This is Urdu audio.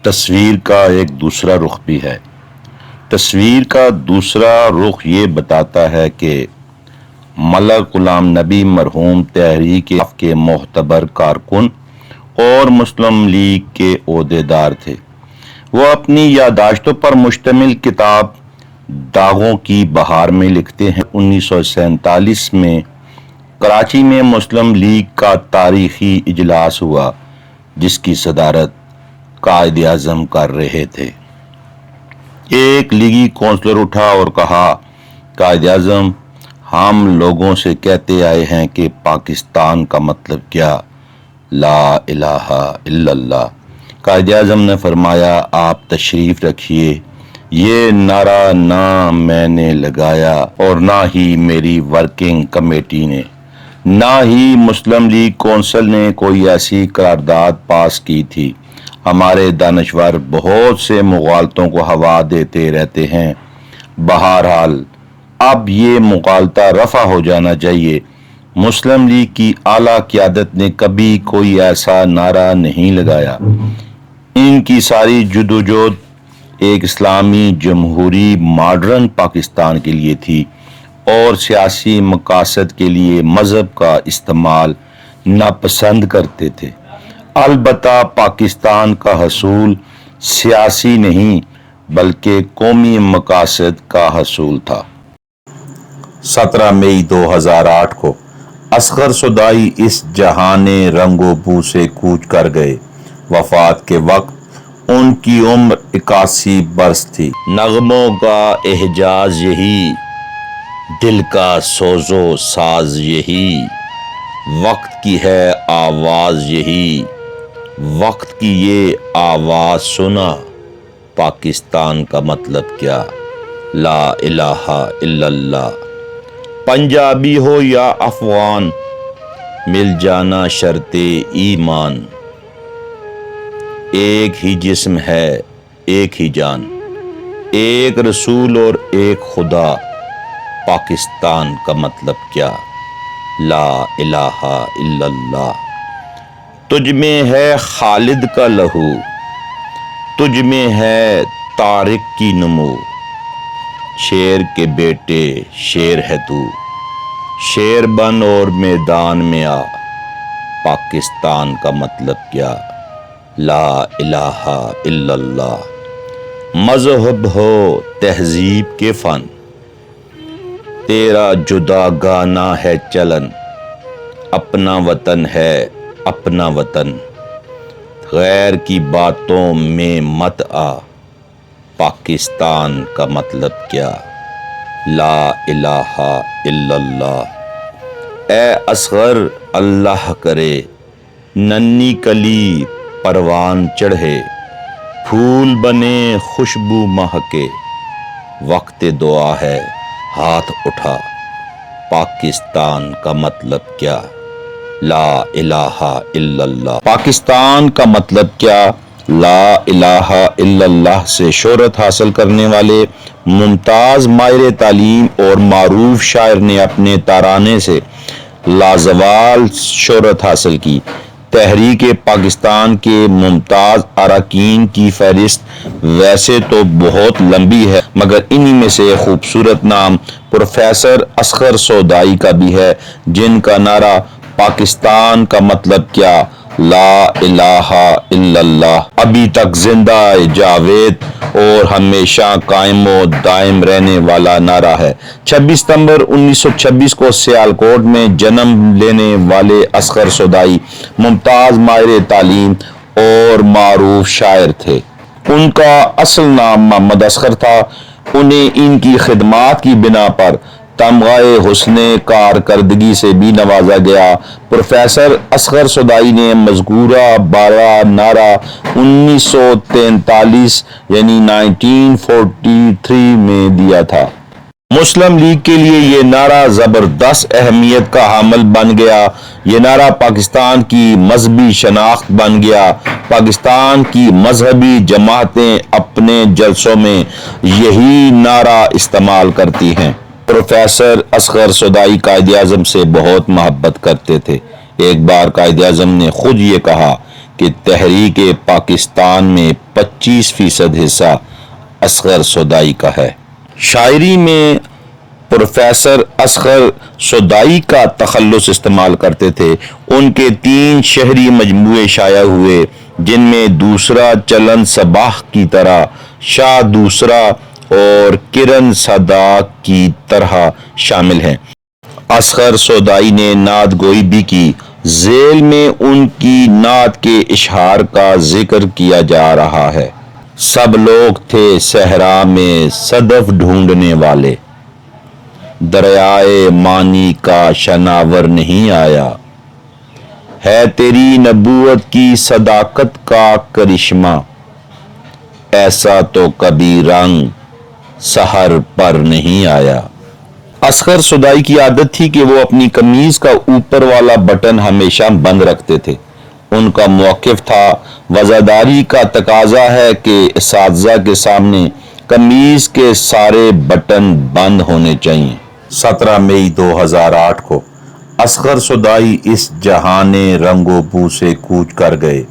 تصویر کا ایک دوسرا رخ بھی ہے۔ تصویر کا دوسرا رخ یہ بتاتا ہے کہ ملک غلام نبی مرحوم تحریک کے معتبر کارکن اور مسلم لیگ کے عہدیدار تھے۔ وہ اپنی یادداشتوں پر مشتمل کتاب داغوں کی بہار میں لکھتے ہیں 1947 میں کراچی میں مسلم لیگ کا تاریخی اجلاس ہوا جس کی صدارت قائد اعظم کر رہے تھے۔ ایک لیگی کونسلر اٹھا اور کہا، قائد اعظم، ہم لوگوں سے کہتے آئے ہیں کہ پاکستان کا مطلب کیا؟ لا الہ الا اللہ۔ قائد اعظم نے فرمایا، آپ تشریف رکھیے، یہ نعرہ نہ میں نے لگایا اور نہ ہی میری ورکنگ کمیٹی نے، نہ ہی مسلم لیگ کونسل نے کوئی ایسی قرارداد پاس کی تھی۔ ہمارے دانشور بہت سے مغالطوں کو ہوا دیتے رہتے ہیں۔ بہرحال اب یہ مغالطہ رفع ہو جانا چاہیے۔ مسلم لیگ کی اعلیٰ قیادت نے کبھی کوئی ایسا نعرہ نہیں لگایا۔ ان کی ساری جدوجہد ایک اسلامی جمہوری ماڈرن پاکستان کے لیے تھی اور سیاسی مقاصد کے لیے مذہب کا استعمال ناپسند کرتے تھے۔ البتہ پاکستان کا حصول سیاسی نہیں بلکہ قومی مقاصد کا حصول تھا۔ 17 مئی 2008 کو اصغر صدائی اس جہان رنگ و بو سے کوچ کر گئے۔ وفات کے وقت ان کی عمر 81 برس تھی۔ نغموں کا احجاز یہی، دل کا سوز و ساز یہی، وقت کی ہے آواز یہی، وقت کی یہ آواز سنا، پاکستان کا مطلب کیا؟ لا الہ الا اللہ۔ پنجابی ہو یا افغان، مل جانا شرط ایمان، ایک ہی جسم ہے ایک ہی جان، ایک رسول اور ایک خدا، پاکستان کا مطلب کیا؟ لا الہ الا اللہ۔ تجھ میں ہے خالد کا لہو، تجھ میں ہے طارق کی نمو، شیر کے بیٹے شیر ہے تو، شیر بن اور میدان میں آ، پاکستان کا مطلب کیا؟ لا الہ الا اللہ۔ مذہب ہو تہذیب کے فن، تیرا جدا گانا ہے چلن، اپنا وطن ہے اپنا وطن، غیر کی باتوں میں مت آ، پاکستان کا مطلب کیا؟ لا الہ الا اللہ۔ اے اصغر اللہ کرے، ننھی کلی پروان چڑھے، پھول بنے خوشبو مہکے، وقت دعا ہے ہاتھ اٹھا، پاکستان کا مطلب کیا؟ لا الہ الا اللہ۔ پاکستان کا مطلب کیا؟ لا الہ الا اللہ سے شہرت حاصل کرنے والے ممتاز ماہر تعلیم اور معروف شاعر نے اپنے ترانے سے لازوال شہرت حاصل کی۔ تحریک پاکستان کے ممتاز اراکین کی فہرست ویسے تو بہت لمبی ہے، مگر انہی میں سے ایک خوبصورت نام پروفیسر اصغر صدائی کا بھی ہے، جن کا نعرہ پاکستان کا مطلب کیا؟ لا الہ الا اللہ ابھی تک زندہ جاوید اور ہمیشہ قائم و دائم رہنے والا نعرہ ہے۔ 26 ستمبر 1926 کو سیالکوٹ میں جنم لینے والے اصغر صدائی ممتاز ماہر تعلیم اور معروف شاعر تھے۔ ان کا اصل نام محمد اصغر تھا۔ انہیں ان کی خدمات کی بنا پر تمغہ حسن کارکردگی سے بھی نوازا گیا۔ پروفیسر اصغر صدائی نے مذکورہ بارہ نعرہ 1943 یعنی 1943 میں دیا تھا۔ مسلم لیگ کے لیے یہ نعرہ زبردست اہمیت کا حامل بن گیا۔ یہ نعرہ پاکستان کی مذہبی شناخت بن گیا۔ پاکستان کی مذہبی جماعتیں اپنے جلسوں میں یہی نعرہ استعمال کرتی ہیں۔ پروفیسر اصغر صدائی قائد اعظم سے بہت محبت کرتے تھے۔ ایک بار قائد اعظم نے خود یہ کہا کہ تحریک پاکستان میں 25% حصہ اصغر صدائی کا ہے۔ شاعری میں پروفیسر اصغر صدائی کا تخلص استعمال کرتے تھے۔ ان کے 3 شعری مجموعے شائع ہوئے جن میں دوسرا چلن صباح کی طرح، شاہ دوسرا اور کرن صدا کی طرح شامل ہیں۔ اصغر صدائی نے نعت گوئی بھی کی۔ ذیل میں ان کی نعت کے اشعار کا ذکر کیا جا رہا ہے۔ سب لوگ تھے صحرا میں صدف ڈھونڈنے والے، دریائے معنی کا شناور نہیں آیا، ہے تیری نبوت کی صداقت کا کرشمہ، ایسا تو کبھی رنگ سحر پر نہیں آیا۔ اصغر صدائی کی عادت تھی کہ وہ اپنی قمیض کا اوپر والا بٹن ہمیشہ بند رکھتے تھے۔ ان کا موقف تھا، وزاداری کا تقاضا ہے کہ اساتذہ کے سامنے قمیض کے سارے بٹن بند ہونے چاہیے۔ 17 مئی 2008 کو اصغر صدائی اس جہان رنگ و بو سے کوچ کر گئے۔